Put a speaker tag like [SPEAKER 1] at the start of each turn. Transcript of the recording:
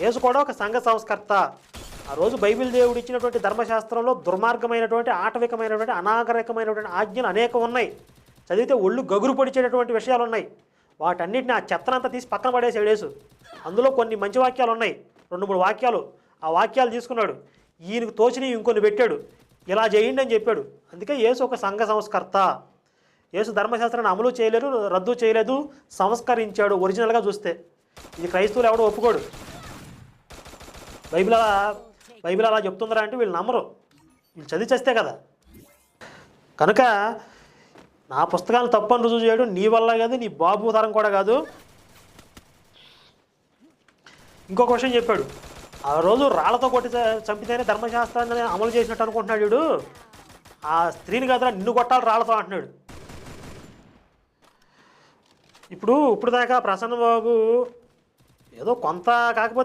[SPEAKER 1] యేసు కూడా ఒక సంఘ సంస్కర్త. ఆ రోజు బైబిల్ దేవుడు ఇచ్చినటువంటి ధర్మశాస్త్రంలో దుర్మార్గమైనటువంటి, ఆటవికమైనటువంటి, అనాగరికమైనటువంటి ఆజ్ఞలు అనేకం ఉన్నాయి. చదివితే ఒళ్ళు గగురు పొడిచేటటువంటి విషయాలు ఉన్నాయి. వాటన్నిటిని, ఆ చెత్తనంతా తీసి పక్కన పడేసాడు యేసు. అందులో కొన్ని మంచి వాక్యాలు ఉన్నాయి, 2-3 వాక్యాలు. ఆ వాక్యాలు తీసుకున్నాడు, ఈయనకు తోచినవి ఇంకొన్ని పెట్టాడు, ఇలా చేయండి అని చెప్పాడు. అందుకే యేసు ఒక సంఘ సంస్కర్త. యేసు ధర్మశాస్త్రాన్ని అమలు చేయలేదు, రద్దు చేయలేదు, సంస్కరించాడు ఒరిజినల్గా చూస్తే. ఇది క్రైస్తవులు ఎవడో ఒప్పుకోడు. బైబిల్ అలా చెప్తుందరా అంటే వీళ్ళు నమ్మరు, వీళ్ళు చదివి చేస్తే కదా. కనుక నా పుస్తకాలు తప్పని రుజువు చేయడం నీ వల్ల కాదు, నీ బాబు తరం కూడా కాదు. ఇంకొక విషయం చెప్పాడు, ఆ రోజు రాళ్లతో కొట్టి చంపితేనే ధర్మశాస్త్రాన్ని అమలు చేసినట్టు అనుకుంటున్నాడు వీడు. ఆ స్త్రీని కాదురా నిన్ను కొట్టాలి రాళ్లతో అంటున్నాడు. ఇప్పుడు దాకా ప్రసన్న బాబు ఏదో కొంత, కాకపోతే